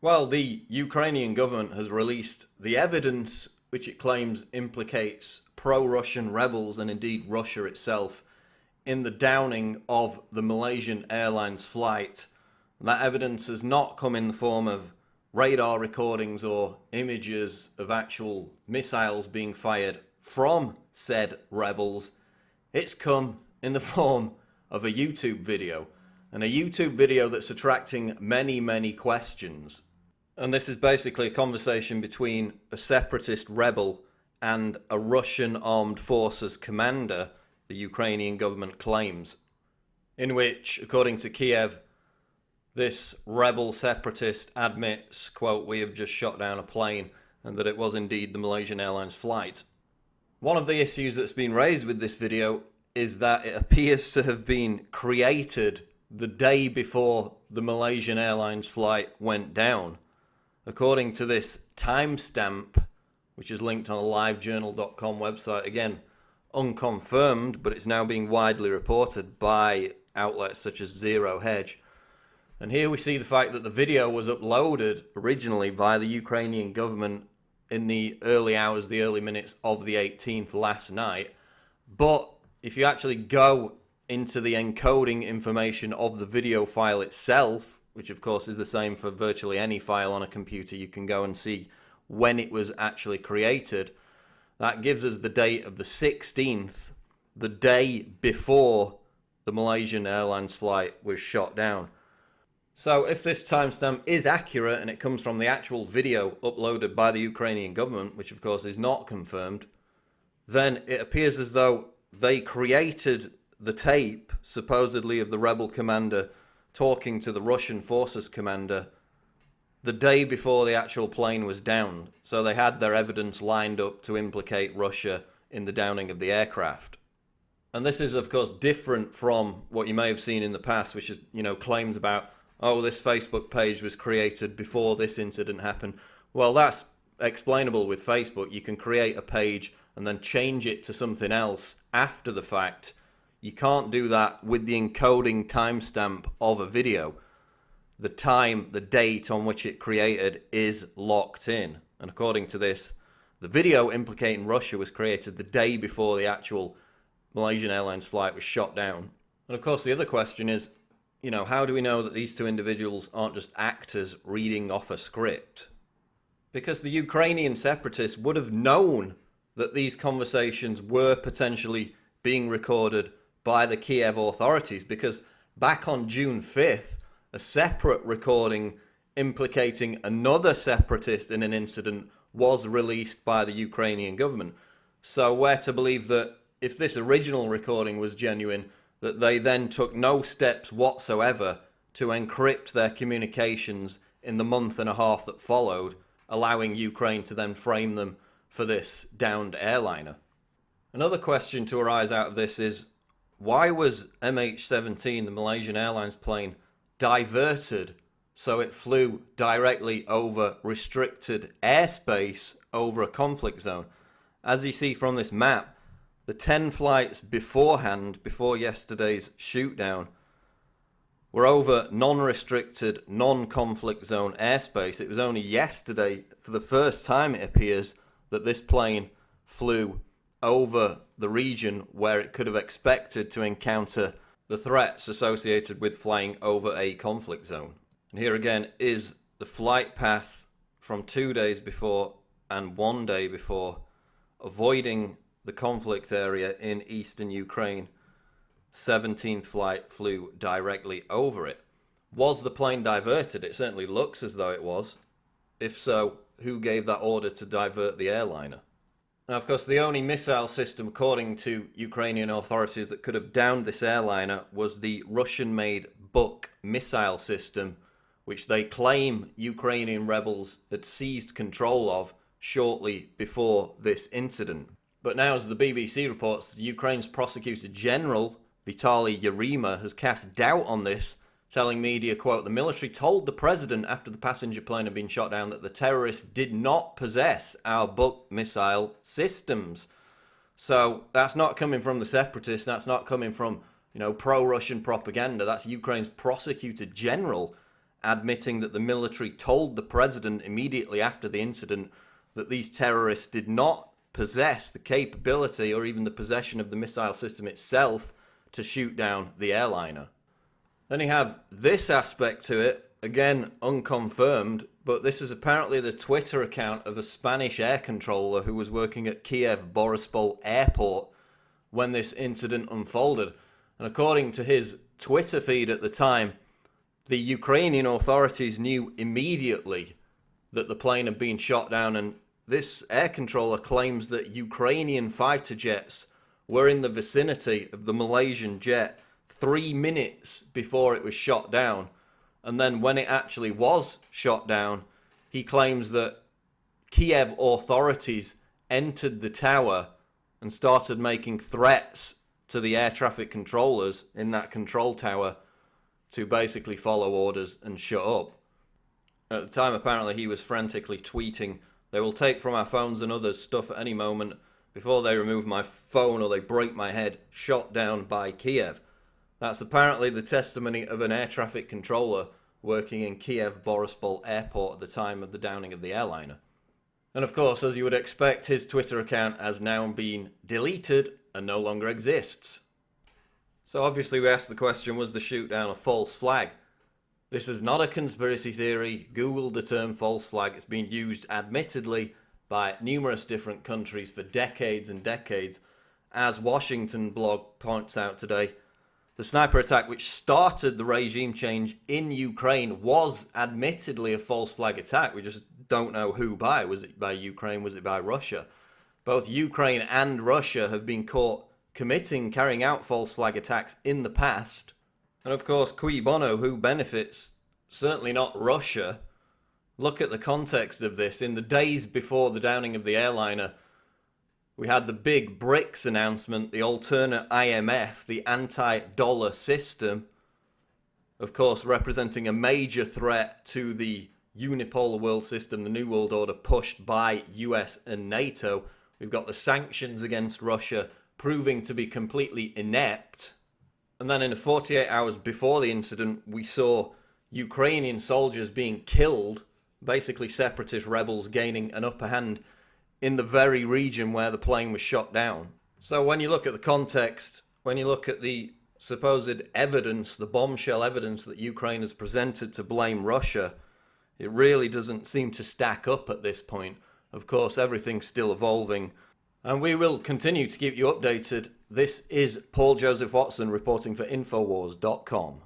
Well, the Ukrainian government has released the evidence which it claims implicates pro-Russian rebels and indeed Russia itself in the downing of the Malaysian Airlines flight. That evidence has not come in the form of radar recordings or images of actual missiles being fired from said rebels. It's come in the form of a YouTube video, and a YouTube video that's attracting many questions. And this is basically a conversation between a separatist rebel and a Russian armed forces commander, the Ukrainian government claims, in which, according to Kiev, this rebel separatist admits, quote, "We have just shot down a plane," and that it was indeed the Malaysian Airlines flight. One of the issues that's been raised with this video is that it appears to have been created the day before the Malaysian Airlines flight went down. According to this timestamp, which is linked on a livejournal.com website, again, unconfirmed, but it's now being widely reported by outlets such as Zero Hedge. And here we see the fact that the video was uploaded originally by the Ukrainian government in the early hours, the early minutes of the 18th last night. But if you actually go into the encoding information of the video file itself, which of course is the same for virtually any file on a computer, you can go and see when it was actually created. That gives us the date of the 16th, the day before the Malaysian Airlines flight was shot down. So if this timestamp is accurate and it comes from the actual video uploaded by the Ukrainian government, which of course is not confirmed, then it appears as though they created the tape, supposedly of the rebel commander talking to the Russian forces commander, the day before the actual plane was downed. So they had their evidence lined up to implicate Russia in the downing of the aircraft. And this is, of course, different from what you may have seen in the past, which is, claims about, oh, this Facebook page was created before this incident happened. Well, that's explainable with Facebook. You can create a page and then change it to something else after the fact. You can't do that with the encoding timestamp of a video. The time, the date on which it created is locked in. And according to this, the video implicating Russia was created the day before the actual Malaysian Airlines flight was shot down. And of course, the other question is, how do we know that these two individuals aren't just actors reading off a script? Because the Ukrainian separatists would have known that these conversations were potentially being recorded by the Kiev authorities, because back on June 5th, a separate recording implicating another separatist in an incident was released by the Ukrainian government. So we're to believe that if this original recording was genuine, that they then took no steps whatsoever to encrypt their communications in the month and a half that followed, allowing Ukraine to then frame them for this downed airliner. Another question to arise out of this is, why was MH17, the Malaysian Airlines plane, diverted so it flew directly over restricted airspace over a conflict zone? As you see from this map, the 10 flights beforehand, before yesterday's shootdown, were over non-restricted, non-conflict zone airspace. It was only yesterday, for the first time it appears, that this plane flew over the region where it could have expected to encounter the threats associated with flying over a conflict zone. And here again is the flight path from 2 days before and 1 day before, avoiding the conflict area in eastern Ukraine. 17th flight flew directly over it. Was the plane diverted? It certainly looks as though it was. If so, who gave that order to divert the airliner? Now, of course, the only missile system, according to Ukrainian authorities, that could have downed this airliner was the Russian-made Buk missile system, which they claim Ukrainian rebels had seized control of shortly before this incident. But now, as the BBC reports, Ukraine's Prosecutor General, Vitaly Yerema, has cast doubt on this, telling media, quote, "The military told the president after the passenger plane had been shot down that the terrorists did not possess our Buk missile systems." So that's not coming from the separatists, that's not coming from, pro-Russian propaganda, that's Ukraine's Prosecutor General admitting that the military told the president immediately after the incident that these terrorists did not possess the capability or even the possession of the missile system itself to shoot down the airliner. Then you have this aspect to it, again unconfirmed, but this is apparently the Twitter account of a Spanish air controller who was working at Kiev Borispol Airport when this incident unfolded. And according to his Twitter feed at the time, the Ukrainian authorities knew immediately that the plane had been shot down, and this air controller claims that Ukrainian fighter jets were in the vicinity of the Malaysian jet 3 minutes before it was shot down. And then when it actually was shot down, he claims that Kiev authorities entered the tower and started making threats to the air traffic controllers in that control tower to basically follow orders and shut up. At the time, apparently, he was frantically tweeting, "They will take from our phones and others stuff at any moment before they remove my phone or they break my head, shot down by Kiev." That's apparently the testimony of an air traffic controller working in Kiev Borispol Airport at the time of the downing of the airliner. And of course, as you would expect, his Twitter account has now been deleted and no longer exists. So obviously we asked the question, was the shootdown a false flag? This is not a conspiracy theory. Google the term false flag. It's been used admittedly by numerous different countries for decades and decades. As Washington blog points out today, the sniper attack which started the regime change in Ukraine was admittedly a false flag attack. We just don't know who by. Was it by Ukraine? Was it by Russia? Both Ukraine and Russia have been caught carrying out false flag attacks in the past. And of course, cui bono, who benefits? Certainly not Russia. Look at the context of this. In the days before the downing of the airliner, we had the big BRICS announcement, the alternate IMF, the anti-dollar system, of course representing a major threat to the unipolar world system, the New World Order pushed by US and NATO. We've got the sanctions against Russia proving to be completely inept. And then in the 48 hours before the incident, we saw Ukrainian soldiers being killed, basically separatist rebels gaining an upper hand in the very region where the plane was shot down. So when you look at the context, when you look at the supposed evidence, the bombshell evidence that Ukraine has presented to blame Russia, it really doesn't seem to stack up at this point. Of course, everything's still evolving, and we will continue to keep you updated. This is Paul Joseph Watson reporting for Infowars.com.